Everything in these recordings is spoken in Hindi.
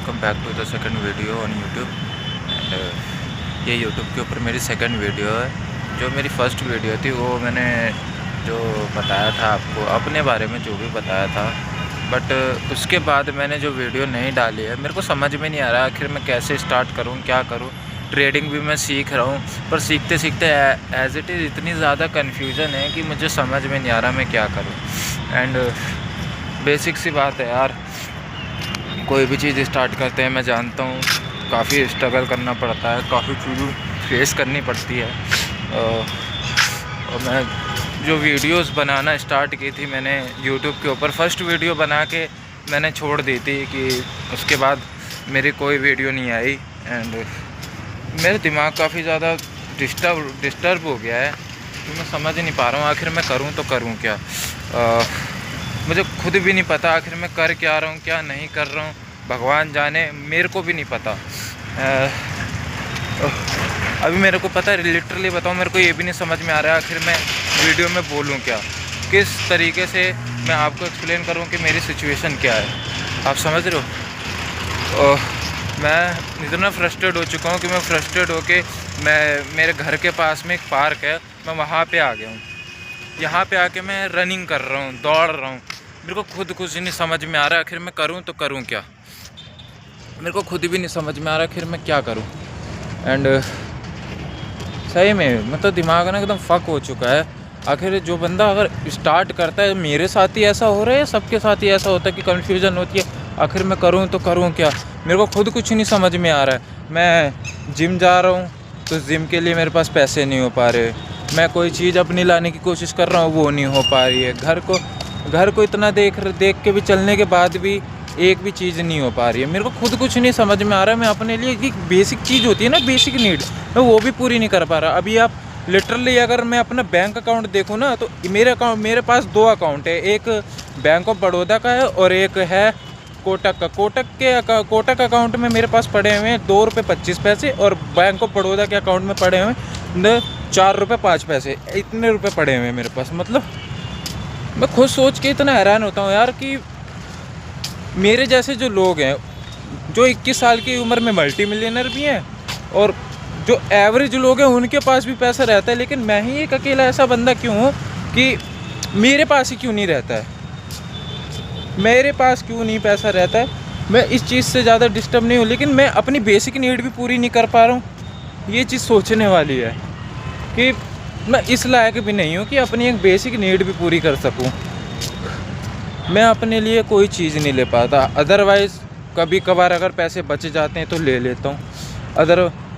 Welcome back to the second video on YouTube. And ये यूट्यूब के ऊपर मेरी सेकंड वीडियो है। जो मेरी फ़र्स्ट वीडियो थी वो मैंने जो बताया था आपको अपने बारे में जो भी बताया था, बट उसके बाद मैंने जो वीडियो नहीं डाली है मेरे को समझ में नहीं आ रहा आखिर मैं कैसे स्टार्ट करूँ, क्या करूँ। ट्रेडिंग भी मैं सीख रहा हूँ, पर सीखते सीखते एज़ इट इज़ इतनी ज़्यादा कन्फ्यूज़न है कि मुझे समझ में नहीं आ रहा मैं क्या करूँ। एंड बेसिक सी बात है यार, कोई भी चीज़ स्टार्ट करते हैं मैं जानता हूँ काफ़ी स्ट्रगल करना पड़ता है, काफ़ी चीज़ें फेस करनी पड़ती है। और मैं जो वीडियोस बनाना स्टार्ट की थी मैंने यूट्यूब के ऊपर, फर्स्ट वीडियो बना के मैंने छोड़ दी थी कि उसके बाद मेरी कोई वीडियो नहीं आई। एंड मेरा दिमाग काफ़ी ज़्यादा डिस्टर्ब हो गया है कि मैं समझ नहीं पा रहा हूँ आखिर मैं करूँ तो करूँ क्या। मुझे खुद भी नहीं पता आखिर मैं कर क्या रहा हूँ, क्या नहीं कर रहा हूँ, भगवान जाने, मेरे को भी नहीं पता। अभी मेरे को पता है, लिटरली बताऊँ, मेरे को ये भी नहीं समझ में आ रहा है आखिर मैं वीडियो में बोलूँ क्या, किस तरीके से मैं आपको एक्सप्लेन करूँ कि मेरी सिचुएशन क्या है। आप समझ रहे हो? मैं इतना फ्रस्ट्रेट हो चुका हूँ कि मैं फ्रस्ट्रेट होके मेरे घर के पास में एक पार्क है, मैं वहाँ पे आ गया हूँ। यहाँ पे आके मैं रनिंग कर रहा हूँ, दौड़ रहा हूँ। मेरे को खुद कुछ नहीं समझ में आ रहा आखिर मैं करूँ तो करूँ क्या। मेरे को खुद भी नहीं समझ में आ रहा आखिर मैं क्या करूँ। एंड सही में मतलब दिमाग ना एकदम फक हो चुका है। आखिर जो बंदा अगर स्टार्ट करता है, मेरे साथ ही ऐसा हो रहा है, सबके साथ ही ऐसा होता है कि कन्फ्यूज़न होती है आखिर मैं करूँ तो करूँ क्या। मेरे को खुद कुछ नहीं समझ में आ रहा है। मैं जिम जा रहा हूँ तो जिम के लिए मेरे पास पैसे नहीं हो पा रहे, मैं कोई चीज़ अपनी लाने की कोशिश कर रहा हूँ वो नहीं हो पा रही है, घर को इतना देख के भी चलने के बाद भी एक भी चीज़ नहीं हो पा रही है। मेरे को खुद कुछ नहीं समझ में आ रहा है। मैं अपने लिए एक बेसिक चीज़ होती है ना, बेसिक नीड, मैं वो भी पूरी नहीं कर पा रहा। अभी आप लिटरली अगर मैं अपना बैंक अकाउंट देखूँ ना तो मेरे पास 2 अकाउंट है, एक बैंक ऑफ बड़ौदा का है और एक है कोटक का। कोटक अकाउंट में मेरे पास पड़े हुए हैं ₹2.25 और बैंक ऑफ बड़ौदा के अकाउंट में पड़े हुए हैं ₹4.05। इतने रुपए पड़े हुए हैं मेरे पास। मतलब मैं खुद सोच के इतना हैरान होता हूँ यार कि मेरे जैसे जो लोग हैं, जो 21 साल की उम्र में मल्टी मिलियनर भी हैं और जो एवरेज लोग हैं उनके पास भी पैसा रहता है, लेकिन मैं ही एक अकेला ऐसा बंदा क्यों हूँ कि मेरे पास ही क्यों नहीं रहता है, मेरे पास क्यों नहीं पैसा रहता है। मैं इस चीज़ से ज़्यादा डिस्टर्ब नहीं हूँ, लेकिन मैं अपनी बेसिक नीड भी पूरी नहीं कर पा रहा हूँ। ये चीज़ सोचने वाली है कि मैं इस लायक भी नहीं हूँ कि अपनी एक बेसिक नीड भी पूरी कर सकूँ। मैं अपने लिए कोई चीज़ नहीं ले पाता। अदरवाइज़ कभी कभार अगर पैसे बच जाते हैं तो ले लेता हूँ,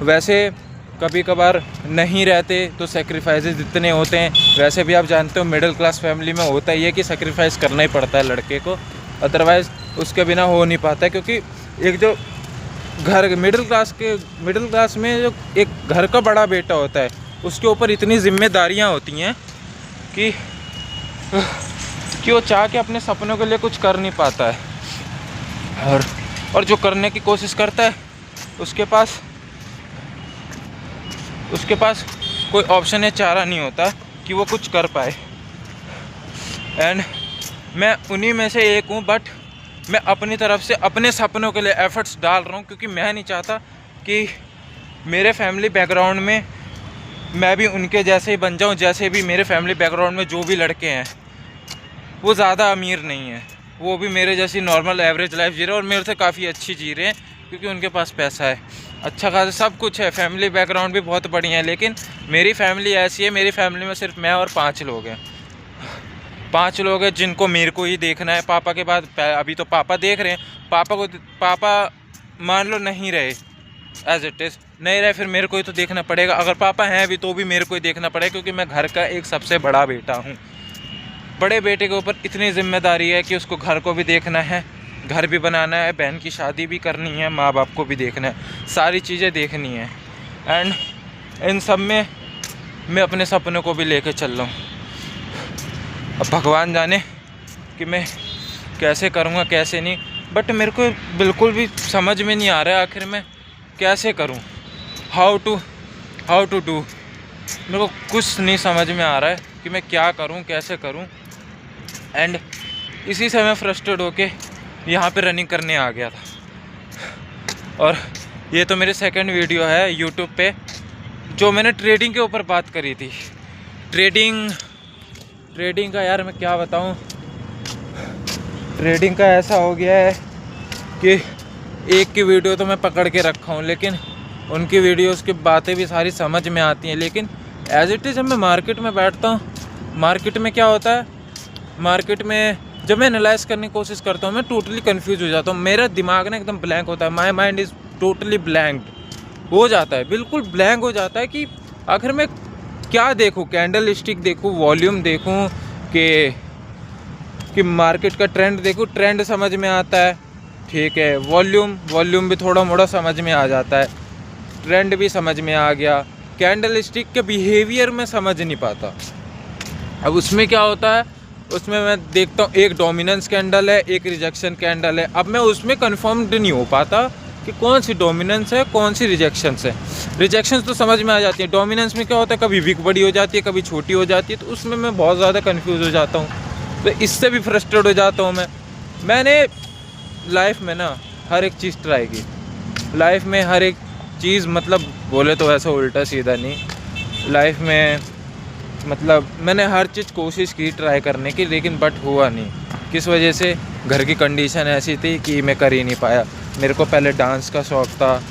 वैसे कभी कभार नहीं रहते तो सेक्रीफाइसेस इतने होते हैं। वैसे भी आप जानते हो मिडिल क्लास फैमिली में होता ही है कि सेक्रीफाइस करना ही पड़ता है लड़के को, अदरवाइज़ उसके बिना हो नहीं पाता है। क्योंकि एक जो मिडिल क्लास में जो एक घर का बड़ा बेटा होता है उसके ऊपर इतनी जिम्मेदारियां होती हैं कि वो चाह के अपने सपनों के लिए कुछ कर नहीं पाता है, और जो करने की कोशिश करता है उसके पास कोई ऑप्शन या चारा नहीं होता कि वो कुछ कर पाए। एंड मैं उन्हीं में से एक हूँ, बट मैं अपनी तरफ से अपने सपनों के लिए एफर्ट्स डाल रहा हूँ, क्योंकि मैं नहीं चाहता कि मेरे फैमिली बैकग्राउंड में मैं भी उनके जैसे ही बन जाऊँ। जैसे भी मेरे फैमिली बैकग्राउंड में जो भी लड़के हैं वो ज़्यादा अमीर नहीं है, वो भी मेरे जैसी नॉर्मल एवरेज लाइफ जी रहे हैं और मेरे से काफ़ी अच्छी जी रहे हैं, क्योंकि उनके पास पैसा है, अच्छा खासा सब कुछ है, फैमिली बैकग्राउंड भी बहुत बढ़िया है। लेकिन मेरी फैमिली ऐसी है, मेरी फैमिली में सिर्फ मैं और 5 लोग हैं, 5 लोग हैं जिनको मेरे को ही देखना है। पापा के बाद अभी तो पापा देख रहे हैं, पापा मान लो नहीं रहे, एज इट इज़ नहीं रहे, फिर मेरे को ही तो देखना पड़ेगा। अगर पापा हैं भी तो भी मेरे को ही देखना पड़ेगा, क्योंकि मैं घर का एक सबसे बड़ा बेटा हूँ। बड़े बेटे के ऊपर इतनी जिम्मेदारी है कि उसको घर को भी देखना है, घर भी बनाना है, बहन की शादी भी करनी है, माँ बाप को भी देखना है, सारी चीज़ें देखनी है। एंड इन सब में मैं अपने सपनों को भी लेके चल रहा हूँ। अब भगवान जाने कि मैं कैसे करूँगा कैसे नहीं, बट मेरे को बिल्कुल भी समझ में नहीं आ रहा है आखिर मैं कैसे करूँ, हाउ टू डू। मेरे को कुछ नहीं समझ में आ रहा है कि मैं क्या करूँ, कैसे करूँ। एंड इसी से मैं फ्रस्ट्रेट होके यहाँ पे रनिंग करने आ गया था। और ये तो मेरी सेकंड वीडियो है यूट्यूब पे जो मैंने ट्रेडिंग के ऊपर बात करी थी। ट्रेडिंग का यार मैं क्या बताऊं, ट्रेडिंग का ऐसा हो गया है कि एक की वीडियो तो मैं पकड़ के रखा हूँ, लेकिन उनकी वीडियोस की बातें भी सारी समझ में आती हैं, लेकिन एज इट इज़ जब मैं मार्केट में बैठता हूँ, मार्केट में क्या होता है, मार्केट में जब मैं एनालाइज करने की कोशिश करता हूँ मैं टोटली कंफ्यूज हो जाता हूँ। मेरा दिमाग ना एकदम ब्लैंक होता है, my mind is totally blank हो जाता है, बिल्कुल ब्लैंक हो जाता है कि आखिर मैं क्या देखूँ, कैंडल स्टिक देखूँ, वॉल्यूम देखूँ कि मार्केट का ट्रेंड देखूँ, ट्रेंड समझ में आता है, ठीक है, वॉल्यूम भी थोड़ा मोड़ा समझ में आ जाता है, ट्रेंड भी समझ में आ गया, कैंडल स्टिक के बिहेवियर में समझ नहीं पाता। अब उसमें क्या होता है, उसमें मैं देखता हूँ एक डोमिनेंस कैंडल है, एक रिजेक्शन कैंडल है। अब मैं उसमें कंफर्म्ड नहीं हो पाता कि कौन सी डोमिनेंस है, कौन सी रिजेक्शंस है। रिजेक्शंस तो समझ में आ जाती है, डोमिनेंस में क्या होता है कभी विक बड़ी हो जाती है, कभी छोटी हो जाती है, तो उसमें मैं बहुत ज़्यादा कन्फ्यूज़ हो जाता हूँ, तो इससे भी फ्रस्ट्रेट हो जाता हूँ मैंने लाइफ में ना हर एक चीज़ ट्राई की, लाइफ में हर एक चीज़, मतलब बोले तो ऐसा उल्टा सीधा नहीं, लाइफ में मतलब मैंने हर चीज़ कोशिश की ट्राई करने की, लेकिन बट हुआ नहीं। किस वजह से, घर की कंडीशन ऐसी थी कि मैं कर ही नहीं पाया। मेरे को पहले डांस का शौक़ था,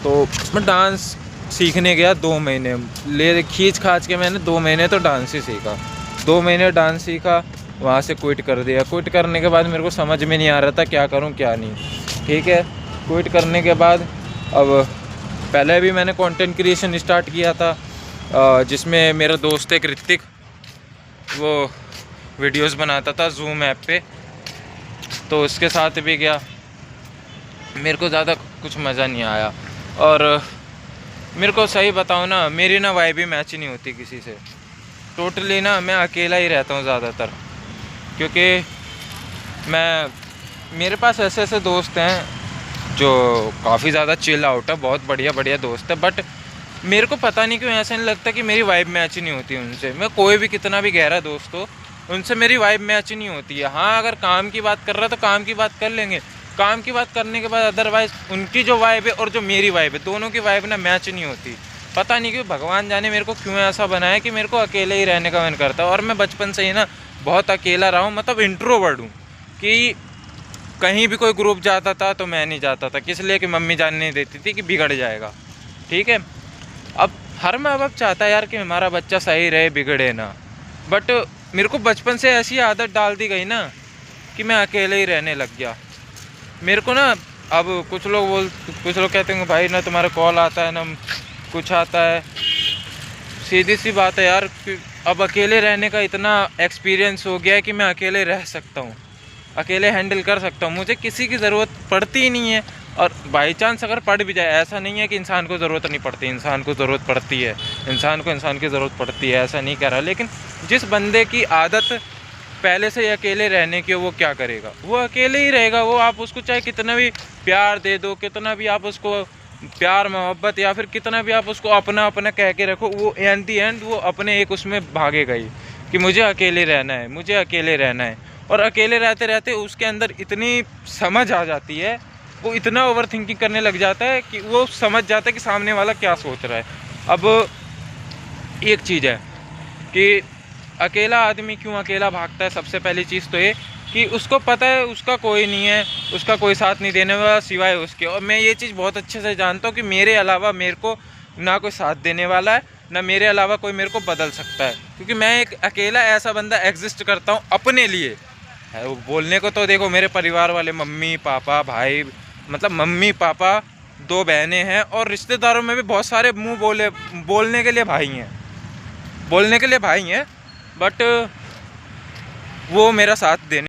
तो मैं डांस सीखने गया 2 महीने, खींच खाच के मैंने 2 महीने तो डांस ही सीखा, 2 महीने डांस सीखा, वहाँ से क्विट कर दिया। क्विट करने के बाद मेरे को समझ में नहीं आ रहा था क्या करूँ क्या नहीं, ठीक है। क्विट करने के बाद अब पहले भी मैंने कंटेंट क्रिएशन स्टार्ट किया था, जिसमें मेरा दोस्त एक ऋतिक, वो वीडियोस बनाता था जूम ऐप पे, तो उसके साथ भी गया। मेरे को ज़्यादा कुछ मज़ा नहीं आया, और मेरे को सही बताऊँ ना, मेरी ना वाइब भी मैच नहीं होती किसी से, टोटली ना मैं अकेला ही रहता हूँ ज़्यादातर, क्योंकि मेरे पास ऐसे दोस्त हैं जो काफ़ी ज़्यादा चिल आउट है, बहुत बढ़िया दोस्त है, बट मेरे को पता नहीं क्यों ऐसा नहीं लगता कि मेरी वाइब मैच नहीं होती उनसे। मैं कोई भी कितना भी गहरा दोस्त हो, उनसे मेरी वाइब मैच नहीं होती है। हाँ, अगर काम की बात कर रहा तो काम की बात कर लेंगे, काम की बात करने के बाद अदरवाइज़ उनकी जो वाइब है और जो मेरी वाइब है, दोनों की वाइब ना मैच नहीं होती। पता नहीं क्यों, भगवान जाने मेरे को क्यों ऐसा बनाया कि मेरे को अकेले ही रहने का मन करता है। और मैं बचपन से ही ना बहुत अकेला रहा हूँ, मतलब इंट्रोवर्ट हूँ, कि कहीं भी कोई ग्रुप जाता था तो मैं नहीं जाता था, किस लिए कि मम्मी जानने नहीं देती थी कि बिगड़ जाएगा, ठीक है। अब हर माँ बाप चाहता है यार कि हमारा बच्चा सही रहे, बिगड़े ना, बट मेरे को बचपन से ऐसी आदत डाल दी गई ना कि मैं अकेले ही रहने लग गया। मेरे को ना अब कुछ लोग कहते हैं भाई ना तुम्हारा कॉल आता है ना कुछ आता है, सीधी सी बात है यार, अब अकेले रहने का इतना एक्सपीरियंस हो गया है कि मैं अकेले रह सकता हूँ, अकेले हैंडल कर सकता हूँ, मुझे किसी की ज़रूरत पड़ती ही नहीं है। और बाई चांस अगर पड़ भी जाए, ऐसा नहीं है कि इंसान को ज़रूरत नहीं पड़ती, इंसान को ज़रूरत पड़ती है, इंसान की ज़रूरत पड़ती है, ऐसा नहीं कह रहा, लेकिन जिस बंदे की आदत पहले से ही अकेले रहने की, वो क्या करेगा, वो अकेले ही रहेगा। वो आप उसको चाहे कितना भी प्यार दे दो, कितना भी आप उसको प्यार मोहब्बत या फिर कितना भी आप उसको अपना कह के रखो, वो एट दी एंड वो अपने एक उसमें भागेगा ही कि मुझे अकेले रहना है, मुझे अकेले रहना है। और अकेले रहते रहते उसके अंदर इतनी समझ आ जाती है, वो इतना ओवर थिंकिंग करने लग जाता है कि वो समझ जाता है कि सामने वाला क्या सोच रहा है। अब एक चीज़ है कि अकेला आदमी क्यों अकेला भागता है, सबसे पहली चीज़ तो ये कि उसको पता है उसका कोई नहीं है, उसका कोई साथ नहीं देने वाला सिवाय उसके। और मैं ये चीज़ बहुत अच्छे से जानता हूँ कि मेरे अलावा मेरे को ना कोई साथ देने वाला है, ना मेरे अलावा कोई मेरे को बदल सकता है, क्योंकि मैं एक अकेला ऐसा बंदा एग्जिस्ट करता हूँ अपने लिए। है वो बोलने को तो देखो मेरे परिवार वाले मम्मी पापा भाई, मतलब मम्मी पापा 2 बहनें हैं, और रिश्तेदारों में भी बहुत सारे मुंह बोलने के लिए भाई हैं, बट वो मेरा साथ देने